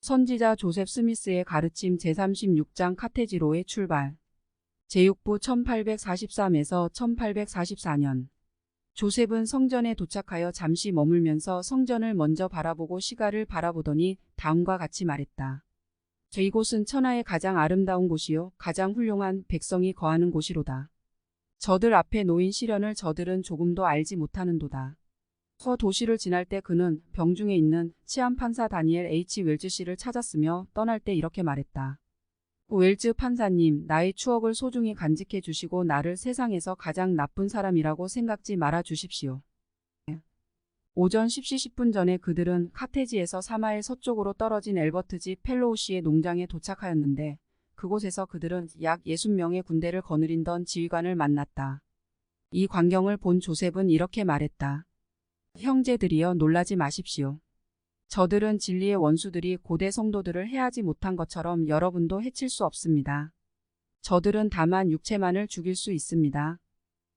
선지자 조셉 스미스의 가르침 제36장 카테지로의 출발. 제6부 1843에서 1844년. 조셉은 성전에 도착하여 잠시 머물면서 성전을 먼저 바라보고 시가를 바라보더니 다음과 같이 말했다. 이곳은 천하의 가장 아름다운 곳이요 가장 훌륭한 백성이 거하는 곳이로다. 저들 앞에 놓인 시련을 저들은 조금도 알지 못하는도다. 도시를 지날 때 그는 병중에 있는 치안판사 다니엘 H. 웰즈 씨를 찾았으며 떠날 때 이렇게 말했다. 웰즈 판사님, 나의 추억을 소중히 간직해 주시고 나를 세상에서 가장 나쁜 사람이라고 생각지 말아 주십시오. 오전 10시 10분 전에 그들은 카테지에서 4마일 서쪽으로 떨어진 엘버트지 펠로우시의 농장에 도착하였는데 그곳에서 그들은 약 60명의 군대를 거느린던 지휘관을 만났다. 이 광경을 본 조셉은 이렇게 말했다. 형제들이여 놀라지 마십시오. 저들은 진리의 원수들이 고대 성도들을 해하지 못한 것처럼 여러분도 해칠 수 없습니다. 저들은 다만 육체만을 죽일 수 있습니다.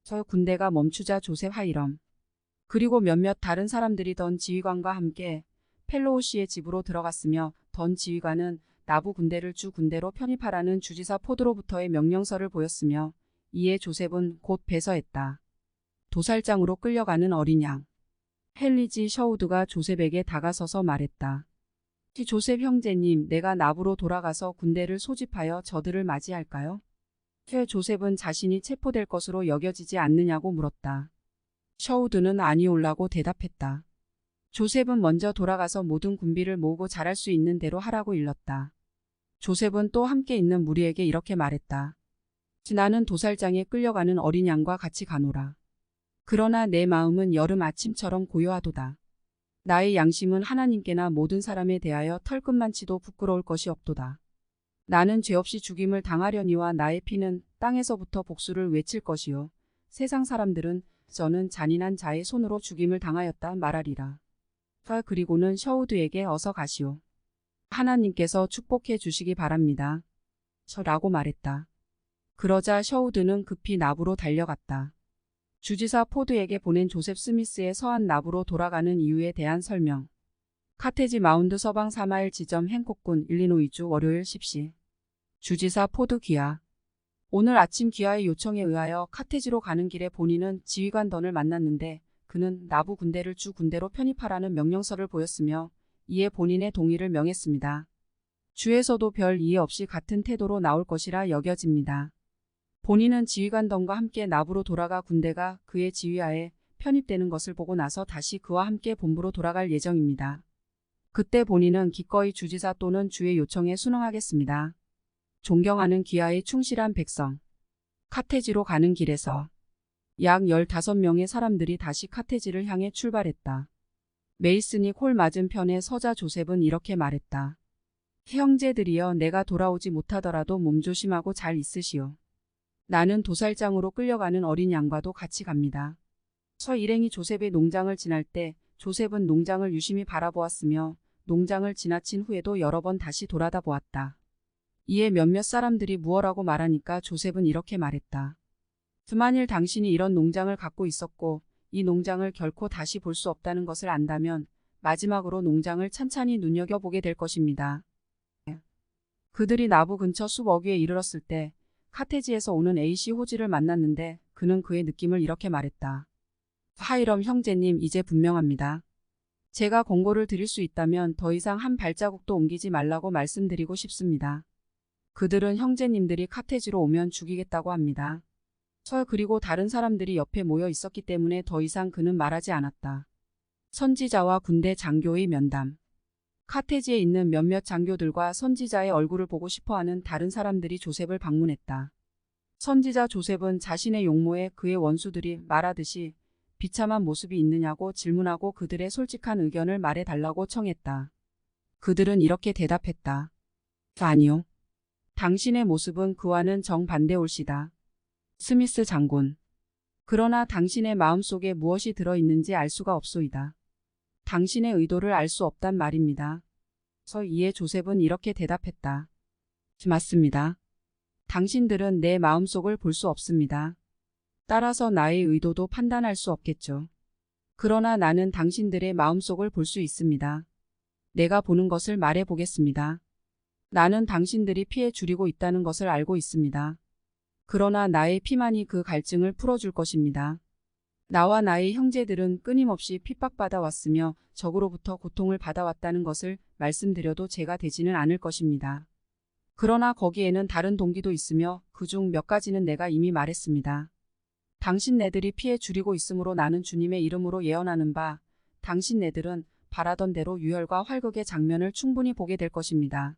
저 군대가 멈추자 조셉 하이럼 그리고 몇몇 다른 사람들이 던 지휘관과 함께 펠로우시의 집으로 들어갔으며 던 지휘관은 나부 군대를 주 군대로 편입하라는 주지사 포드로부터의 명령서를 보였으며 이에 조셉은 곧 배서했다. 도살장으로 끌려가는 어린 양. 헨리지 셔우드가 조셉에게 다가서서 말했다. 조셉 형제님, 내가 나부로 돌아가서 군대를 소집하여 저들을 맞이할까요? 조셉은 자신이 체포될 것으로 여겨지지 않느냐고 물었다. 셔우드는 아니올라고 대답했다. 조셉은 먼저 돌아가서 모든 군비를 모으고 잘할 수 있는 대로 하라고 일렀다. 조셉은 또 함께 있는 무리에게 이렇게 말했다. 나는 도살장에 끌려가는 어린 양과 같이 가노라. 그러나 내 마음은 여름 아침처럼 고요하도다. 나의 양심은 하나님께나 모든 사람에 대하여 털끝만치도 부끄러울 것이 없도다. 나는 죄 없이 죽임을 당하려니와 나의 피는 땅에서부터 복수를 외칠 것이요. 세상 사람들은 저는 잔인한 자의 손으로 죽임을 당하였다 말하리라. 그리고는 셔우드에게 어서 가시오. 하나님께서 축복해 주시기 바랍니다. 라고 말했다. 그러자 셔우드는 급히 나부로 달려갔다. 주지사 포드에게 보낸 조셉 스미스의 서한 나부로 돌아가는 이유에 대한 설명. 카테지 마운드 서방 4마일 지점 행콕군 일리노이주 월요일 10시. 주지사 포드 귀하. 오늘 아침 귀하의 요청에 의하여 카테지로 가는 길에 본인은 지휘관 던을 만났는데 그는 나부 군대를 주 군대로 편입하라는 명령서를 보였으며 이에 본인의 동의를 명했습니다. 주에서도 별 이해 없이 같은 태도로 나올 것이라 여겨집니다. 본인은 지휘관 던과 함께 나부로 돌아가 군대가 그의 지휘하에 편입되는 것을 보고 나서 다시 그와 함께 본부로 돌아갈 예정입니다. 그때 본인은 기꺼이 주지사 또는 주의 요청에 순응하겠습니다. 존경하는 귀하의 충실한 백성. 카테지로 가는 길에서 약 15명의 사람들이 다시 카테지를 향해 출발했다. 메이슨이 홀 맞은편에 서자 조셉은 이렇게 말했다. 형제들이여, 내가 돌아오지 못하더라도 몸조심하고 잘 있으시오. 나는 도살장으로 끌려가는 어린 양과도 같이 갑니다. 일행이 조셉의 농장을 지날 때 조셉은 농장을 유심히 바라보았으며 농장을 지나친 후에도 여러 번 다시 돌아다 보았다. 이에 몇몇 사람들이 무엇라고 말하니까 조셉은 이렇게 말했다. 만일 당신이 이런 농장을 갖고 있었고 이 농장을 결코 다시 볼 수 없다는 것을 안다면 마지막으로 농장을 찬찬히 눈여겨보게 될 것입니다. 그들이 나부 근처 숲어귀에 이르렀을 때 카테지에서 오는 A씨 호지를 만났는데 그는 그의 느낌을 이렇게 말했다. 하이럼 형제님, 이제 분명합니다. 제가 권고를 드릴 수 있다면 더 이상 한 발자국도 옮기지 말라고 말씀드리고 싶습니다. 그들은 형제님들이 카테지로 오면 죽이겠다고 합니다. 그리고 다른 사람들이 옆에 모여 있었기 때문에 더 이상 그는 말하지 않았다. 선지자와 군대 장교의 면담. 카테지에 있는 몇몇 장교들과 선지자의 얼굴을 보고 싶어하는 다른 사람들이 조셉을 방문했다. 선지자 조셉은 자신의 용모에 그의 원수들이 말하듯이 비참한 모습이 있느냐고 질문하고 그들의 솔직한 의견을 말해달라고 청했다. 그들은 이렇게 대답했다. 아니요. 당신의 모습은 그와는 정반대올시다. 스미스 장군. 그러나 당신의 마음속에 무엇이 들어있는지 알 수가 없소이다. 당신의 의도를 알 수 없단 말입니다. 이에 조셉은 이렇게 대답했다. 맞습니다. 당신들은 내 마음속을 볼 수 없습니다. 따라서 나의 의도도 판단할 수 없겠죠. 그러나 나는 당신들의 마음속을 볼 수 있습니다. 내가 보는 것을 말해 보겠습니다. 나는 당신들이 피해 줄이고 있다는 것을 알고 있습니다. 그러나 나의 피만이 그 갈증을 풀어줄 것입니다. 나와 나의 형제들은 끊임없이 핍박받아 왔으며 적으로부터 고통을 받아왔다는 것을 말씀드려도 제가 되지는 않을 것입니다. 그러나 거기에는 다른 동기도 있으며 그중 몇 가지는 내가 이미 말했습니다. 당신네들이 피해 줄이고 있으므로 나는 주님의 이름으로 예언하는 바, 당신네들은 바라던 대로 유혈과 활극의 장면을 충분히 보게 될 것입니다.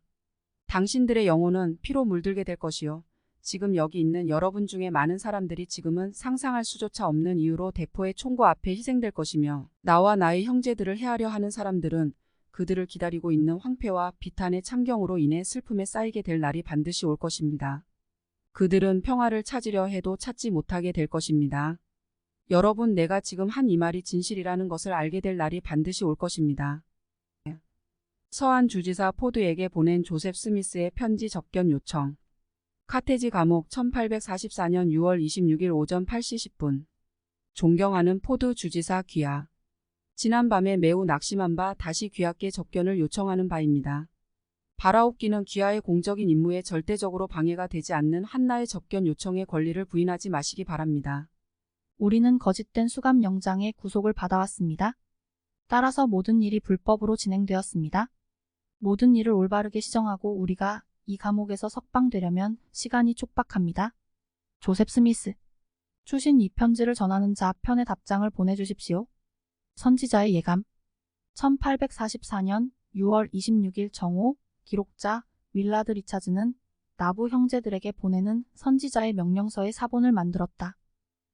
당신들의 영혼은 피로 물들게 될 것이요. 지금 여기 있는 여러분 중에 많은 사람들이 지금은 상상할 수조차 없는 이유로 대포의 총구 앞에 희생될 것이며, 나와 나의 형제들을 해하려 하는 사람들은 그들을 기다리고 있는 황폐와 비탄의 참경으로 인해 슬픔에 쌓이게 될 날이 반드시 올 것입니다. 그들은 평화를 찾으려 해도 찾지 못하게 될 것입니다. 여러분, 내가 지금 한 이 말이 진실이라는 것을 알게 될 날이 반드시 올 것입니다. 서한 주지사 포드에게 보낸 조셉 스미스의 편지 접견 요청. 카테지 감옥 1844년 6월 26일 오전 8시 10분. 존경하는 포드 주지사 귀하. 지난밤에 매우 낙심한 바 다시 귀하께 접견을 요청하는 바입니다. 바라옵기는 귀하의 공적인 임무에 절대적으로 방해가 되지 않는 한나의 접견 요청의 권리를 부인하지 마시기 바랍니다. 우리는 거짓된 수감 영장의 구속을 받아왔습니다. 따라서 모든 일이 불법으로 진행되었습니다. 모든 일을 올바르게 시정하고 우리가 이 감옥에서 석방되려면 시간이 촉박합니다. 조셉 스미스. 추신 이 편지를 전하는 자 편의 답장을 보내주십시오. 선지자의 예감. 1844년 6월 26일 정오. 기록자 윌라드 리차즈는 나부 형제들에게 보내는 선지자의 명령서의 사본을 만들었다.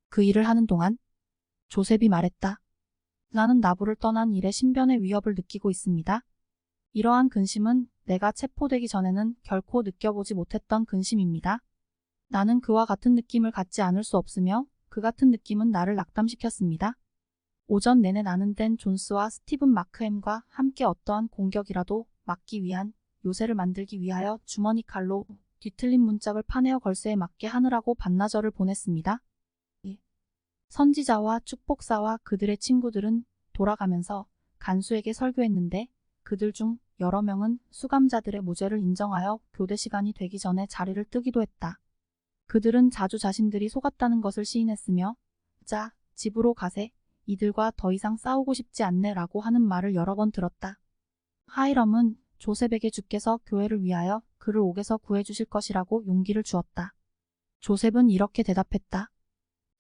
그 일을 하는 동안 조셉이 말했다. 나는 나부를 떠난 일에 신변의 위협을 느끼고 있습니다. 이러한 근심은 내가 체포되기 전에는 결코 느껴보지 못했던 근심입니다. 나는 그와 같은 느낌을 갖지 않을 수 없으며 그 같은 느낌은 나를 낙담시켰습니다. 오전 내내 나는 댄 존스와 스티븐 마크햄과 함께 어떠한 공격이라도 막기 위한 요새를 만들기 위하여 주머니 칼로 뒤틀린 문짝을 파내어 걸쇠에 맞게 하느라고 반나절을 보냈습니다. 선지자와 축복사와 그들의 친구들은 돌아가면서 간수에게 설교했는데 그들 중 여러 명은 수감자들의 무죄를 인정하여 교대 시간이 되기 전에 자리를 뜨기도 했다. 그들은 자주 자신들이 속았다는 것을 시인했으며 자, 집으로 가세. 이들과 더 이상 싸우고 싶지 않네 라고 하는 말을 여러 번 들었다. 하이럼은 조셉에게 주께서 교회를 위하여 그를 옥에서 구해주실 것이라고 용기를 주었다. 조셉은 이렇게 대답했다.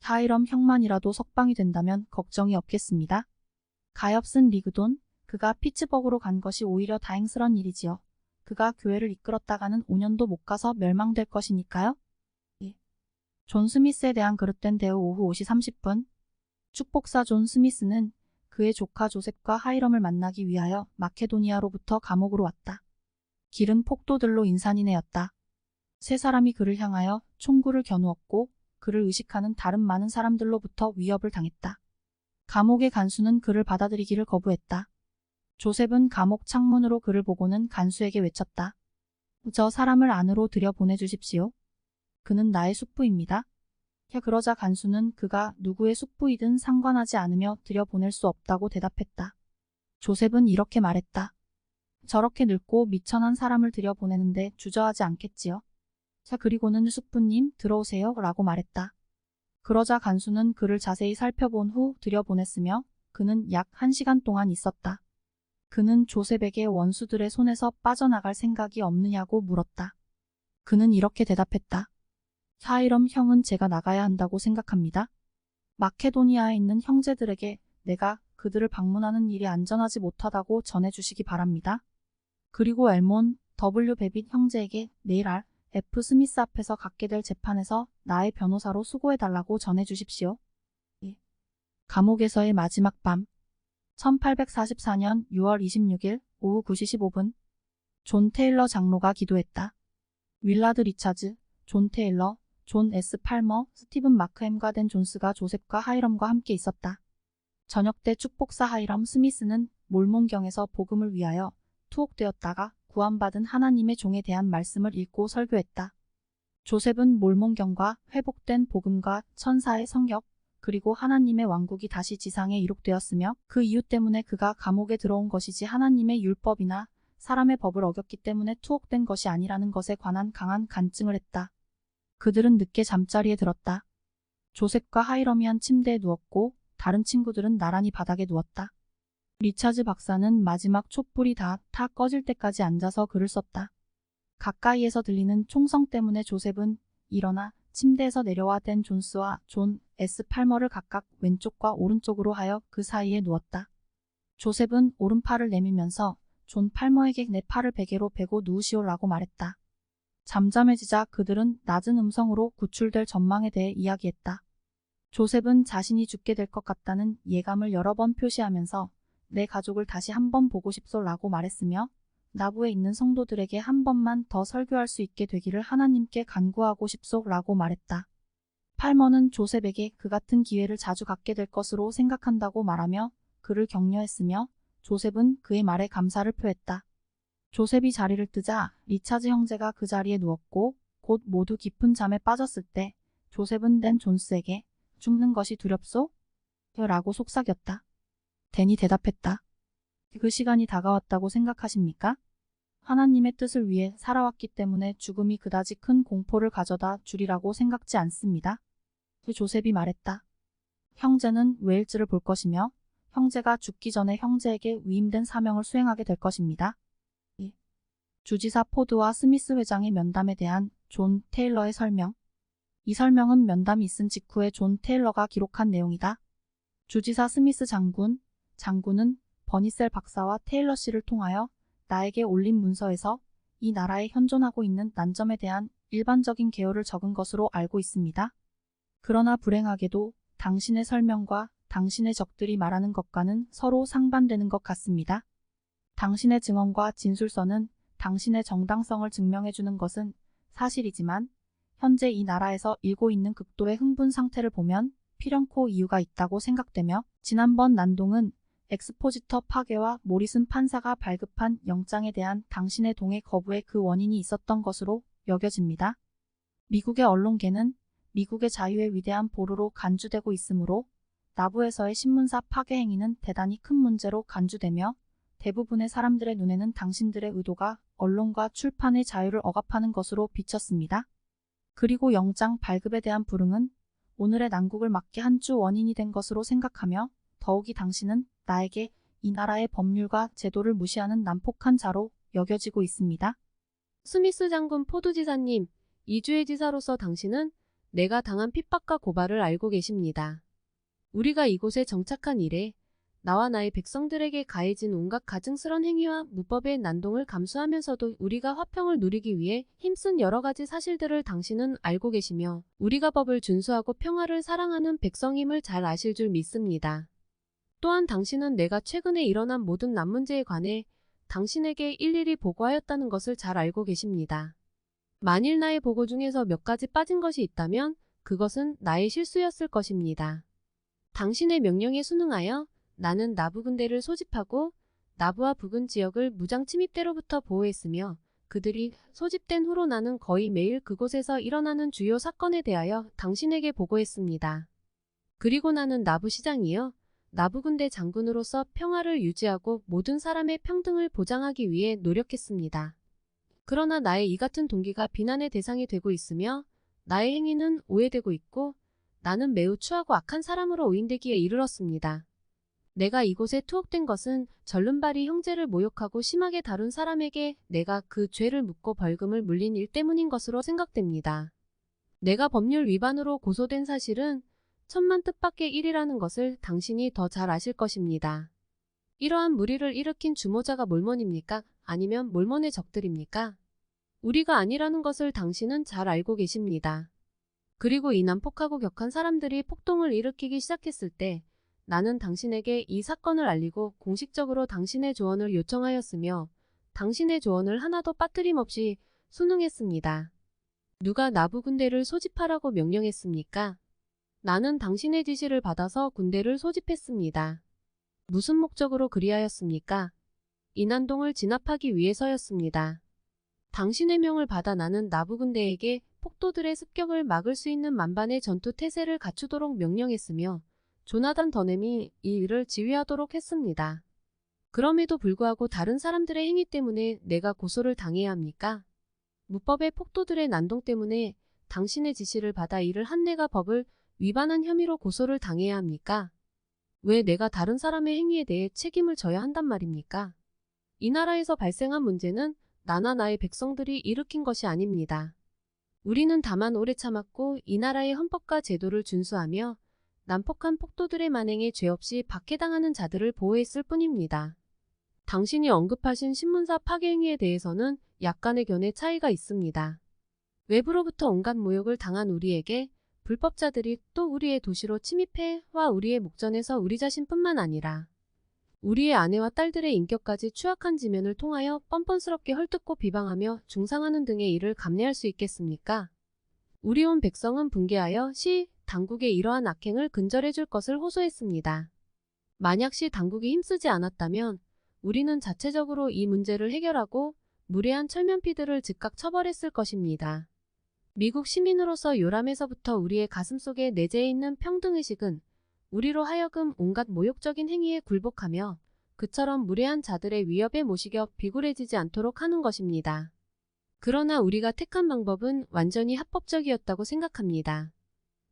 하이럼 형만이라도 석방이 된다면 걱정이 없겠습니다. 가엾은 리그돈, 그가 피츠버그로 간 것이 오히려 다행스런 일이지요. 그가 교회를 이끌었다가는 5년도 못 가서 멸망될 것이니까요. 존 스미스에 대한 그릇된 대우. 오후 5시 30분. 축복사 존 스미스는 그의 조카 조셉과 하이럼을 만나기 위하여 마케도니아로부터 감옥으로 왔다. 길은 폭도들로 인산이 내었다. 세 사람이 그를 향하여 총구를 겨누었고 그를 의식하는 다른 많은 사람들로부터 위협을 당했다. 감옥의 간수는 그를 받아들이기를 거부했다. 조셉은 감옥 창문으로 그를 보고는 간수에게 외쳤다. 저 사람을 안으로 들여보내주십시오. 그는 나의 숙부입니다. 그러자 간수는 그가 누구의 숙부이든 상관하지 않으며 들여보낼 수 없다고 대답했다. 조셉은 이렇게 말했다. 저렇게 늙고 미천한 사람을 들여보내는데 주저하지 않겠지요. 그리고는 숙부님 들어오세요 라고 말했다. 그러자 간수는 그를 자세히 살펴본 후 들여보냈으며 그는 약 1시간 동안 있었다. 그는 조셉에게 원수들의 손에서 빠져나갈 생각이 없느냐고 물었다. 그는 이렇게 대답했다. 하이럼 형은 제가 나가야 한다고 생각합니다. 마케도니아에 있는 형제들에게 내가 그들을 방문하는 일이 안전하지 못하다고 전해주시기 바랍니다. 그리고 엘몬 W 베빗 형제에게 내일 F 스미스 앞에서 갖게 될 재판에서 나의 변호사로 수고해달라고 전해주십시오. 감옥에서의 마지막 밤. 1844년 6월 26일 오후 9시 15분. 존 테일러 장로가 기도했다. 윌라드 리차즈, 존 테일러, 존 S. 팔머, 스티븐 마크햄과 댄 존스가 조셉과 하이럼과 함께 있었다. 저녁 때 축복사 하이럼 스미스는 몰몬경에서 복음을 위하여 투옥되었다가 구원받은 하나님의 종에 대한 말씀을 읽고 설교했다. 조셉은 몰몬경과 회복된 복음과 천사의 성역, 그리고 하나님의 왕국이 다시 지상에 이룩되었으며 그 이유 때문에 그가 감옥에 들어온 것이지 하나님의 율법이나 사람의 법을 어겼기 때문에 투옥된 것이 아니라는 것에 관한 강한 간증을 했다. 그들은 늦게 잠자리에 들었다. 조셉과 하이럼이 한 침대에 누웠고 다른 친구들은 나란히 바닥에 누웠다. 리차즈 박사는 마지막 촛불이 다 꺼질 때까지 앉아서 글을 썼다. 가까이에서 들리는 총성 때문에 조셉은 일어나 침대에서 내려와 댄 존스와 존 S. 팔머를 각각 왼쪽과 오른쪽으로 하여 그 사이에 누웠다. 조셉은 오른팔을 내밀면서 존 팔머에게 내 팔을 베개로 베고 누우시오라고 말했다. 잠잠해지자 그들은 낮은 음성으로 구출될 전망에 대해 이야기했다. 조셉은 자신이 죽게 될 것 같다는 예감을 여러 번 표시하면서 내 가족을 다시 한번 보고 싶소라고 말했으며 나부에 있는 성도들에게 한 번만 더 설교할 수 있게 되기를 하나님께 간구하고 싶소라고 말했다. 팔머는 조셉에게 그 같은 기회를 자주 갖게 될 것으로 생각한다고 말하며 그를 격려했으며 조셉은 그의 말에 감사를 표했다. 조셉이 자리를 뜨자 리차즈 형제가 그 자리에 누웠고 곧 모두 깊은 잠에 빠졌을 때 조셉은 댄 존스에게 죽는 것이 두렵소? 라고 속삭였다. 댄이 대답했다. 그 시간이 다가왔다고 생각하십니까? 하나님의 뜻을 위해 살아왔기 때문에 죽음이 그다지 큰 공포를 가져다 주리라고 생각지 않습니다. 조셉이 말했다. 형제는 웨일즈를 볼 것이며 형제가 죽기 전에 형제에게 위임된 사명을 수행하게 될 것입니다. 주지사 포드와 스미스 회장의 면담에 대한 존 테일러의 설명. 이 설명은 면담이 있은 직후에 존 테일러가 기록한 내용이다. 주지사 스미스 장군은 버니셀 박사와 테일러 씨를 통하여 나에게 올린 문서에서 이 나라에 현존하고 있는 난점에 대한 일반적인 개요를 적은 것으로 알고 있습니다. 그러나 불행하게도 당신의 설명과 당신의 적들이 말하는 것과는 서로 상반되는 것 같습니다. 당신의 증언과 진술서는 당신의 정당성을 증명해주는 것은 사실이지만 현재 이 나라에서 일고 있는 극도의 흥분 상태를 보면 필연코 이유가 있다고 생각되며 지난번 난동은 엑스포지터 파괴와 모리슨 판사가 발급한 영장에 대한 당신의 동의 거부에 그 원인이 있었던 것으로 여겨집니다. 미국의 언론계는 미국의 자유의 위대한 보루로 간주되고 있으므로 나부에서의 신문사 파괴 행위는 대단히 큰 문제로 간주되며 대부분의 사람들의 눈에는 당신들의 의도가 언론과 출판의 자유를 억압하는 것으로 비쳤습니다. 그리고 영장 발급에 대한 불응은 오늘의 난국을 막게 한 주 원인이 된 것으로 생각하며 더욱이 당신은 나에게 이 나라의 법률과 제도를 무시하는 난폭한 자로 여겨지고 있습니다. 스미스 장군 포드 지사님, 이주의 지사로서 당신은 내가 당한 핍박과 고발을 알고 계십니다. 우리가 이곳에 정착한 이래 나와 나의 백성들에게 가해진 온갖 가증스런 행위와 무법의 난동을 감수하면서도 우리가 화평을 누리기 위해 힘쓴 여러 가지 사실들을 당신은 알고 계시며 우리가 법을 준수하고 평화를 사랑하는 백성임을 잘 아실 줄 믿습니다. 또한 당신은 내가 최근에 일어난 모든 난 문제에 관해 당신에게 일일이 보고하였다는 것을 잘 알고 계십니다. 만일 나의 보고 중에서 몇 가지 빠진 것이 있다면 그것은 나의 실수였을 것입니다. 당신의 명령에 순응하여 나는 나부 군대를 소집하고 나부와 부근 지역을 무장 침입대로부터 보호했으며 그들이 소집된 후로 나는 거의 매일 그곳에서 일어나는 주요 사건에 대하여 당신에게 보고했습니다. 그리고 나는 나부 시장이요 나부 군대 장군으로서 평화를 유지하고 모든 사람의 평등을 보장하기 위해 노력했습니다. 그러나 나의 이 같은 동기가 비난의 대상이 되고 있으며 나의 행위는 오해되고 있고 나는 매우 추하고 악한 사람으로 오인되기에 이르렀습니다. 내가 이곳에 투옥된 것은 절름발이 형제를 모욕하고 심하게 다룬 사람에게 내가 그 죄를 묻고 벌금을 물린 일 때문인 것으로 생각됩니다. 내가 법률 위반으로 고소된 사실은 천만 뜻밖의 일이라는 것을 당신이 더 잘 아실 것입니다. 이러한 무리를 일으킨 주모자가 몰몬입니까? 아니면 몰몬의 적들입니까? 우리가 아니라는 것을 당신은 잘 알고 계십니다. 그리고 이 난폭하고 격한 사람들이 폭동을 일으키기 시작했을 때 나는 당신에게 이 사건을 알리고 공식적으로 당신의 조언을 요청하였으며 당신의 조언을 하나도 빠뜨림없이 순응했습니다. 누가 나부 군대를 소집하라고 명령했습니까? 나는 당신의 지시를 받아서 군대를 소집했습니다. 무슨 목적으로 그리하였습니까? 이 난동을 진압하기 위해서였습니다. 당신의 명을 받아 나는 나부 군대에게 폭도들의 습격을 막을 수 있는 만반의 전투 태세를 갖추도록 명령했으며 조나단 더넴이 이 일을 지휘하도록 했습니다. 그럼에도 불구하고 다른 사람들의 행위 때문에 내가 고소를 당해야 합니까? 무법의 폭도들의 난동 때문에 당신의 지시를 받아 일을 한 내가 법을 위반한 혐의로 고소를 당해야 합니까? 왜 내가 다른 사람의 행위에 대해 책임을 져야 한단 말입니까? 이 나라에서 발생한 문제는 나나 나의 백성들이 일으킨 것이 아닙니다. 우리는 다만 오래 참았고 이 나라의 헌법과 제도를 준수하며 난폭한 폭도들의 만행에 죄 없이 박해당하는 자들을 보호했을 뿐입니다. 당신이 언급하신 신문사 파괴 행위에 대해서는 약간의 견해 차이가 있습니다. 외부로부터 온갖 모욕을 당한 우리에게 불법자들이 또 우리의 도시로 침입해와 우리의 목전에서 우리 자신뿐만 아니라 우리의 아내와 딸들의 인격까지 추악한 지면을 통하여 뻔뻔스럽게 헐뜯고 비방하며 중상하는 등의 일을 감내할 수 있겠습니까? 우리 온 백성은 분개하여 시 당국의 이러한 악행을 근절해 줄 것을 호소했습니다. 만약 시 당국이 힘쓰지 않았다면 우리는 자체적으로 이 문제를 해결하고 무례한 철면피들을 즉각 처벌했을 것입니다. 미국 시민으로서 요람에서부터 우리의 가슴속에 내재해 있는 평등의식은 우리로 하여금 온갖 모욕적인 행위에 굴복하며 그처럼 무례한 자들의 위협에 모시겨 비굴해지지 않도록 하는 것입니다. 그러나 우리가 택한 방법은 완전히 합법적이었다고 생각합니다.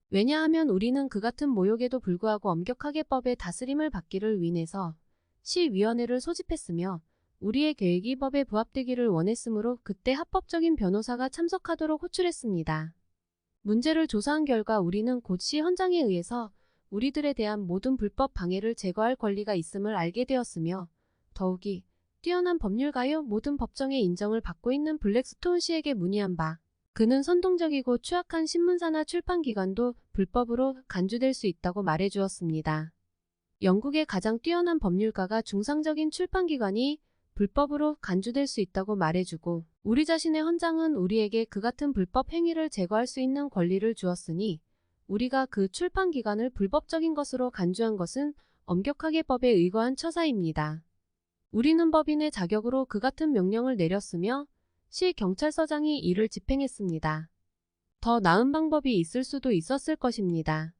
왜냐하면 우리는 그 같은 모욕에도 불구하고 엄격하게 법의 다스림을 받기를 위해서 시위원회를 소집했으며 우리의 계획이 법에 부합되기를 원했으므로 그때 합법적인 변호사가 참석하도록 호출했습니다. 문제를 조사한 결과 우리는 곧 시 헌장에 의해서 우리들에 대한 모든 불법 방해를 제거할 권리가 있음을 알게 되었으며 더욱이 뛰어난 법률가요 모든 법정의 인정을 받고 있는 블랙스토운 씨에게 문의한 바 그는 선동적이고 추악한 신문사나 출판기관도 불법으로 간주될 수 있다고 말해주었습니다. 영국의 가장 뛰어난 법률가가 중상적인 출판기관이 불법으로 간주될 수 있다고 말해주고 우리 자신의 헌장은 우리에게 그 같은 불법 행위를 제거할 수 있는 권리를 주었으니 우리가 그 출판기관을 불법적인 것으로 간주한 것은 엄격하게 법에 의거한 처사입니다. 우리는 법인의 자격으로 그 같은 명령을 내렸으며 시 경찰서장이 이를 집행했습니다. 더 나은 방법이 있을 수도 있었을 것입니다.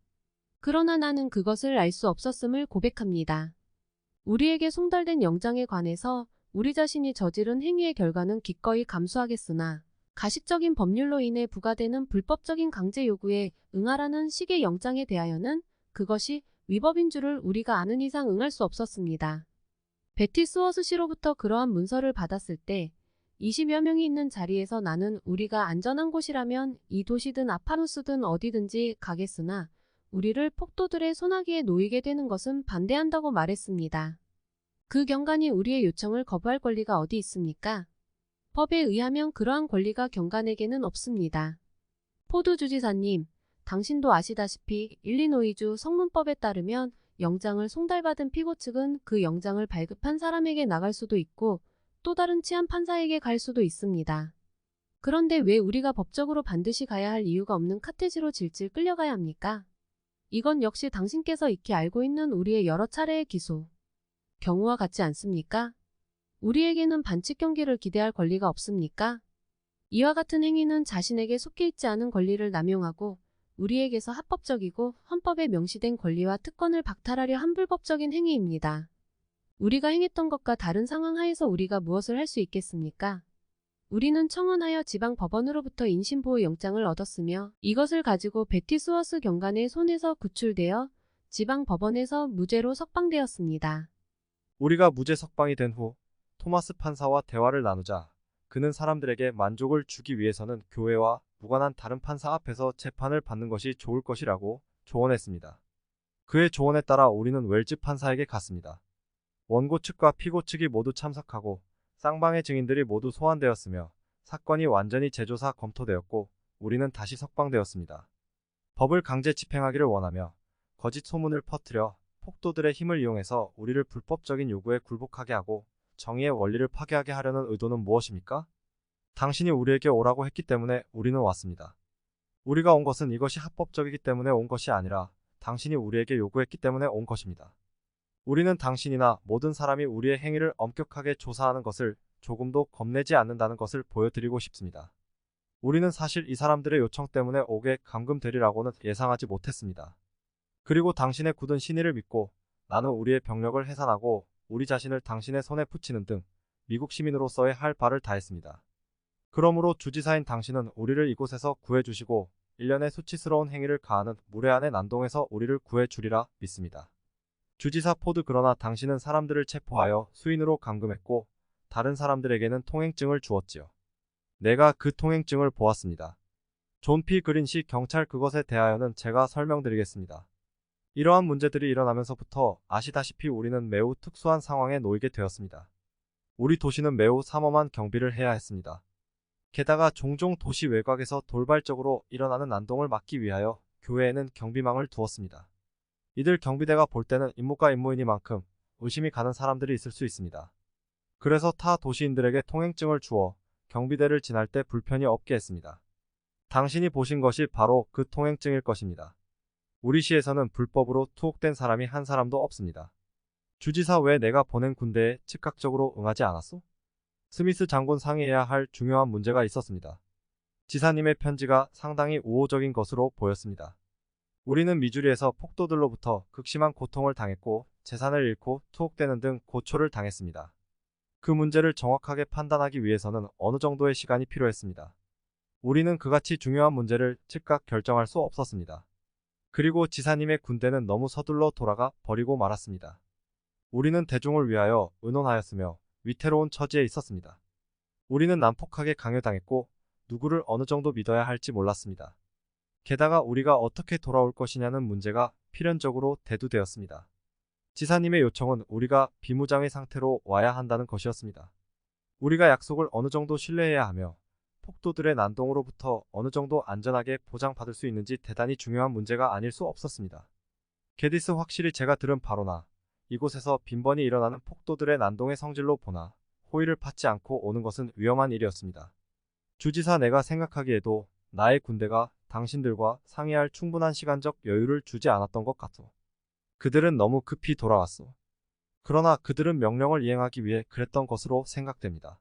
그러나 나는 그것을 알 수 없었음을 고백합니다. 우리에게 송달된 영장에 관해서 우리 자신이 저지른 행위의 결과는 기꺼이 감수하겠으나 가식적인 법률로 인해 부과되는 불법적인 강제 요구에 응하라는 식의 영장에 대하여는 그것이 위법인 줄을 우리가 아는 이상 응할 수 없었습니다. 베티 스워스 씨로부터 그러한 문서를 받았을 때 20여 명이 있는 자리에서 나는 우리가 안전한 곳이라면 이 도시든 아파누스든 어디든지 가겠으나 우리를 폭도들의 손아귀에 놓이게 되는 것은 반대한다고 말했습니다. 그 경관이 우리의 요청을 거부할 권리가 어디 있습니까? 법에 의하면 그러한 권리가 경관에게는 없습니다. 포드 주지사님, 당신도 아시다시피 일리노이주 성문법에 따르면 영장을 송달받은 피고 측은 그 영장을 발급한 사람에게 나갈 수도 있고 또 다른 치안 판사에게 갈 수도 있습니다. 그런데 왜 우리가 법적으로 반드시 가야 할 이유가 없는 카테지로 질질 끌려가야 합니까? 이건 역시 당신께서 익히 알고 있는 우리의 여러 차례의 기소 경우와 같지 않습니까? 우리에게는 반칙 경기를 기대할 권리가 없습니까? 이와 같은 행위는 자신에게 속해 있지 않은 권리를 남용하고 우리에게서 합법적이고 헌법에 명시된 권리와 특권을 박탈하려 한 불법적인 행위입니다. 우리가 행했던 것과 다른 상황 하에서 우리가 무엇을 할 수 있겠습니까? 우리는 청원하여 지방 법원으로부터 인신보호 영장을 얻었으며 이것을 가지고 베티 스워스 경관의 손에서 구출되어 지방 법원에서 무죄로 석방되었습니다. 우리가 무죄 석방이 된 후 토마스 판사와 대화를 나누자 그는 사람들에게 만족을 주기 위해서는 교회와 무관한 다른 판사 앞에서 재판을 받는 것이 좋을 것이라고 조언했습니다. 그의 조언에 따라 우리는 웰즈 판사에게 갔습니다. 원고 측과 피고 측이 모두 참석하고 쌍방의 증인들이 모두 소환되었으며 사건이 완전히 재조사 검토되었고 우리는 다시 석방되었습니다. 법을 강제 집행하기를 원하며 거짓 소문을 퍼뜨려 폭도들의 힘을 이용해서 우리를 불법적인 요구에 굴복하게 하고 정의의 원리를 파괴하게 하려는 의도는 무엇입니까? 당신이 우리에게 오라고 했기 때문에 우리는 왔습니다. 우리가 온 것은 이것이 합법적이기 때문에 온 것이 아니라 당신이 우리에게 요구했기 때문에 온 것입니다. 우리는 당신이나 모든 사람이 우리의 행위를 엄격하게 조사하는 것을 조금도 겁내지 않는다는 것을 보여드리고 싶습니다. 우리는 사실 이 사람들의 요청 때문에 옥에 감금되리라고는 예상하지 못했습니다. 그리고 당신의 굳은 신의를 믿고 나는 우리의 병력을 해산하고 우리 자신을 당신의 손에 붙이는 등 미국 시민으로서의 할 바를 다했습니다. 그러므로 주지사인 당신은 우리를 이곳에서 구해주시고 일련의 수치스러운 행위를 가하는 무례한의 난동에서 우리를 구해주리라 믿습니다. 주지사 포드, 그러나 당신은 사람들을 체포하여 수인으로 감금했고 다른 사람들에게는 통행증을 주었지요. 내가 그 통행증을 보았습니다. 존 P. 그린시 경찰, 그것에 대하여는 제가 설명드리겠습니다. 이러한 문제들이 일어나면서부터 아시다시피 우리는 매우 특수한 상황에 놓이게 되었습니다. 우리 도시는 매우 삼엄한 경비를 해야 했습니다. 게다가 종종 도시 외곽에서 돌발적으로 일어나는 난동을 막기 위하여 교외에는 경비망을 두었습니다. 이들 경비대가 볼 때는 임무가 임무이니만큼 의심이 가는 사람들이 있을 수 있습니다. 그래서 타 도시인들에게 통행증을 주어 경비대를 지날 때 불편이 없게 했습니다. 당신이 보신 것이 바로 그 통행증일 것입니다. 우리 시에서는 불법으로 투옥된 사람이 한 사람도 없습니다. 주지사, 왜 내가 보낸 군대에 즉각적으로 응하지 않았소? 스미스 장군 상의해야 할 중요한 문제가 있었습니다. 지사님의 편지가 상당히 우호적인 것으로 보였습니다. 우리는 미주리에서 폭도들로부터 극심한 고통을 당했고 재산을 잃고 투옥되는 등 고초를 당했습니다. 그 문제를 정확하게 판단하기 위해서는 어느 정도의 시간이 필요했습니다. 우리는 그같이 중요한 문제를 즉각 결정할 수 없었습니다. 그리고 지사님의 군대는 너무 서둘러 돌아가 버리고 말았습니다. 우리는 대중을 위하여 의논하였으며 위태로운 처지에 있었습니다. 우리는 난폭하게 강요당했고 누구를 어느 정도 믿어야 할지 몰랐습니다. 게다가 우리가 어떻게 돌아올 것이냐는 문제가 필연적으로 대두되었습니다. 지사님의 요청은 우리가 비무장의 상태로 와야 한다는 것이었습니다. 우리가 약속을 어느 정도 신뢰해야 하며 폭도들의 난동으로부터 어느 정도 안전하게 보장받을 수 있는지 대단히 중요한 문제가 아닐 수 없었습니다. 게디스, 확실히 제가 들은 바로나 이곳에서 빈번히 일어나는 폭도들의 난동의 성질로 보나 호의를 받지 않고 오는 것은 위험한 일이었습니다. 주지사, 내가 생각하기에도 나의 군대가 당신들과 상의할 충분한 시간적 여유를 주지 않았던 것 같소. 그들은 너무 급히 돌아왔소. 그러나 그들은 명령을 이행하기 위해 그랬던 것으로 생각됩니다.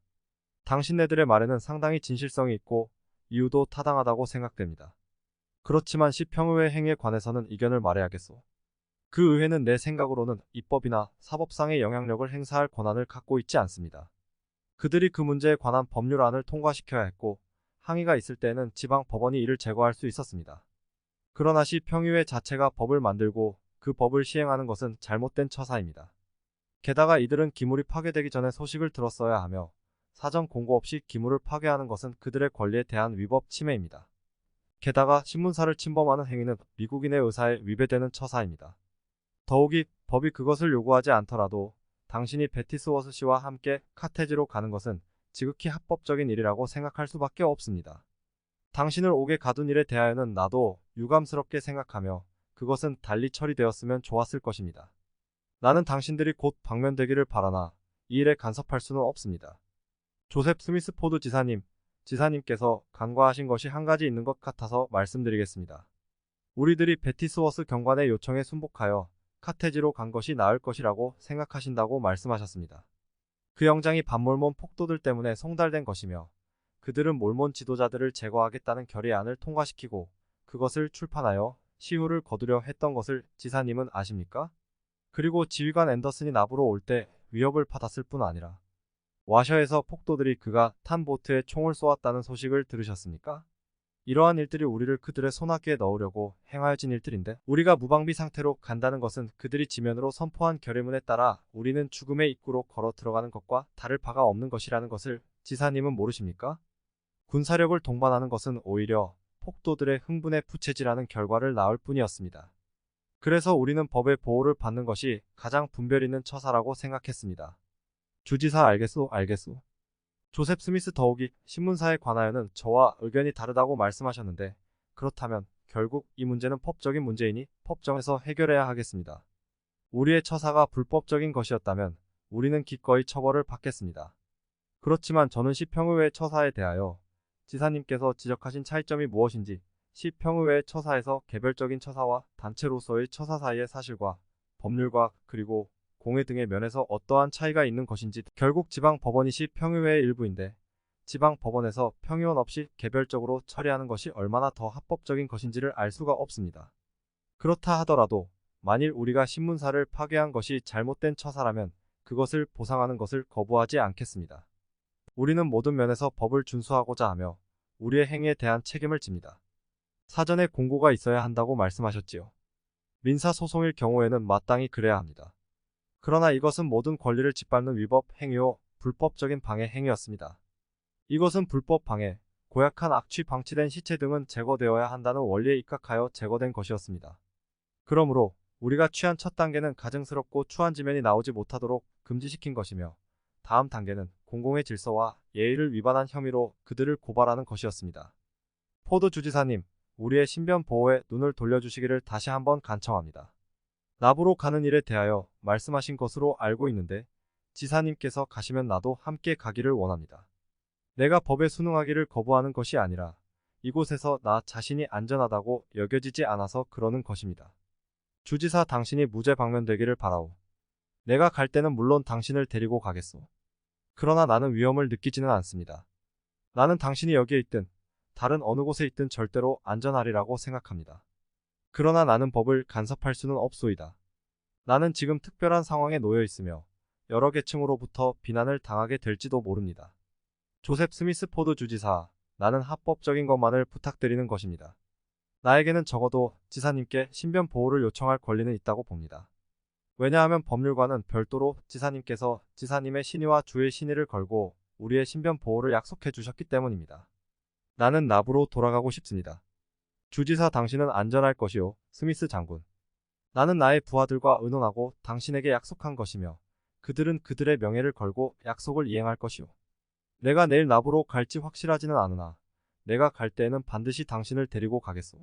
당신네들의 말에는 상당히 진실성이 있고 이유도 타당하다고 생각됩니다. 그렇지만 시평의회 행위에 관해서는 이견을 말해야겠소. 그 의회는 내 생각으로는 입법이나 사법상의 영향력을 행사할 권한을 갖고 있지 않습니다. 그들이 그 문제에 관한 법률안을 통과시켜야 했고 항의가 있을 때에는 지방 법원이 이를 제거할 수 있었습니다. 그러나 시평의회 자체가 법을 만들고 그 법을 시행하는 것은 잘못된 처사입니다. 게다가 이들은 기물이 파괴되기 전에 소식을 들었어야 하며 사전 공고 없이 기물을 파괴하는 것은 그들의 권리에 대한 위법 침해입니다. 게다가 신문사를 침범하는 행위는 미국인의 의사에 위배되는 처사입니다. 더욱이 법이 그것을 요구하지 않더라도 당신이 베티스워스 씨와 함께 카테지로 가는 것은 지극히 합법적인 일이라고 생각할 수밖에 없습니다. 당신을 옥에 가둔 일에 대하여는 나도 유감스럽게 생각하며 그것은 달리 처리되었으면 좋았을 것입니다. 나는 당신들이 곧 방면되기를 바라나 이 일에 간섭할 수는 없습니다. 조셉 스미스 포드 지사님, 지사님께서 간과하신 것이 한 가지 있는 것 같아서 말씀드리겠습니다. 우리들이 베티스워스 경관의 요청에 순복하여 카테지로 간 것이 나을 것이라고 생각하신다고 말씀하셨습니다. 그 영장이 반몰몬 폭도들 때문에 송달된 것이며 그들은 몰몬 지도자들을 제거하겠다는 결의안을 통과시키고 그것을 출판하여 시효를 거두려 했던 것을 지사님은 아십니까? 그리고 지휘관 앤더슨이 나부로 올 때 위협을 받았을 뿐 아니라 와셔에서 폭도들이 그가 탄 보트에 총을 쏘았다는 소식을 들으셨습니까? 이러한 일들이 우리를 그들의 손아귀에 넣으려고 행하여진 일들인데 우리가 무방비 상태로 간다는 것은 그들이 지면으로 선포한 결의문에 따라 우리는 죽음의 입구로 걸어 들어가는 것과 다를 바가 없는 것이라는 것을 지사님은 모르십니까? 군사력을 동반하는 것은 오히려 폭도들의 흥분에 부채질하는 결과를 낳을 뿐이었습니다. 그래서 우리는 법의 보호를 받는 것이 가장 분별 있는 처사라고 생각했습니다. 주지사, 알겠소, 알겠소. 조셉 스미스, 더욱이 신문사에 관하여는 저와 의견이 다르다고 말씀하셨는데 그렇다면 결국 이 문제는 법적인 문제이니 법정에서 해결해야 하겠습니다. 우리의 처사가 불법적인 것이었다면 우리는 기꺼이 처벌을 받겠습니다. 그렇지만 저는 시평의회 처사에 대하여 지사님께서 지적하신 차이점이 무엇인지, 시평의회 처사에서 개별적인 처사와 단체로서의 처사 사이의 사실과 법률과 그리고 공회 등의 면에서 어떠한 차이가 있는 것인지, 결국 지방 법원이 시평의회의 일부인데 지방 법원에서 평의원 없이 개별적으로 처리하는 것이 얼마나 더 합법적인 것인지를 알 수가 없습니다. 그렇다 하더라도 만일 우리가 신문사를 파괴한 것이 잘못된 처사라면 그것을 보상하는 것을 거부하지 않겠습니다. 우리는 모든 면에서 법을 준수하고자 하며 우리의 행위에 대한 책임을 집니다. 사전에 공고가 있어야 한다고 말씀하셨지요. 민사소송일 경우에는 마땅히 그래야 합니다. 그러나 이것은 모든 권리를 짓밟는 위법 행위요 불법적인 방해 행위였습니다. 이것은 불법 방해, 고약한 악취 방치된 시체 등은 제거되어야 한다는 원리에 입각하여 제거된 것이었습니다. 그러므로 우리가 취한 첫 단계는 가증스럽고 추한 지면이 나오지 못하도록 금지시킨 것이며 다음 단계는 공공의 질서와 예의를 위반한 혐의로 그들을 고발하는 것이었습니다. 포도 주지사님, 우리의 신변 보호에 눈을 돌려주시기를 다시 한번 간청합니다. 나부로 가는 일에 대하여 말씀하신 것으로 알고 있는데 지사님께서 가시면 나도 함께 가기를 원합니다. 내가 법에 순응하기를 거부하는 것이 아니라 이곳에서 나 자신이 안전하다고 여겨지지 않아서 그러는 것입니다. 주지사 당신이 무죄 방면되기를 바라오. 내가 갈 때는 물론 당신을 데리고 가겠소. 그러나 나는 위험을 느끼지는 않습니다. 나는 당신이 여기에 있든 다른 어느 곳에 있든 절대로 안전하리라고 생각합니다. 그러나 나는 법을 간섭할 수는 없소이다. 나는 지금 특별한 상황에 놓여 있으며 여러 계층으로부터 비난을 당하게 될지도 모릅니다. 조셉 스미스 포드 주지사, 나는 합법적인 것만을 부탁드리는 것입니다. 나에게는 적어도 지사님께 신변 보호를 요청할 권리는 있다고 봅니다. 왜냐하면 법률과는 별도로 지사님께서 지사님의 신의와 주의 신의를 걸고 우리의 신변 보호를 약속해 주셨기 때문입니다. 나는 나부로 돌아가고 싶습니다. 주지사 당신은 안전할 것이오, 스미스 장군. 나는 나의 부하들과 의논하고 당신에게 약속한 것이며 그들은 그들의 명예를 걸고 약속을 이행할 것이오. 내가 내일 나부로 갈지 확실하지는 않으나 내가 갈 때에는 반드시 당신을 데리고 가겠소.